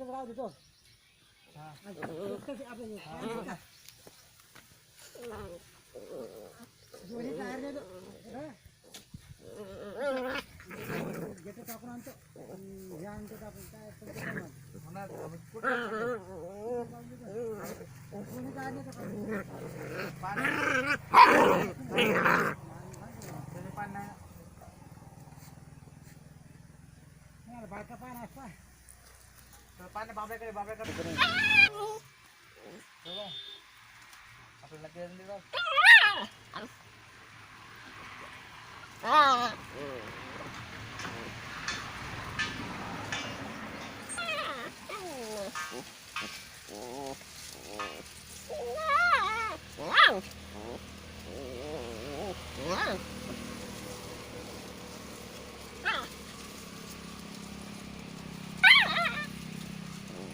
याच्यात राहू देतो दोन्ही टायर देतो घेतो टाकून आणतो हे आणतो आपण काय दोन्ही टायर देतो बायका पाय असता पाणी बाबऱ्याकडे आपल्याला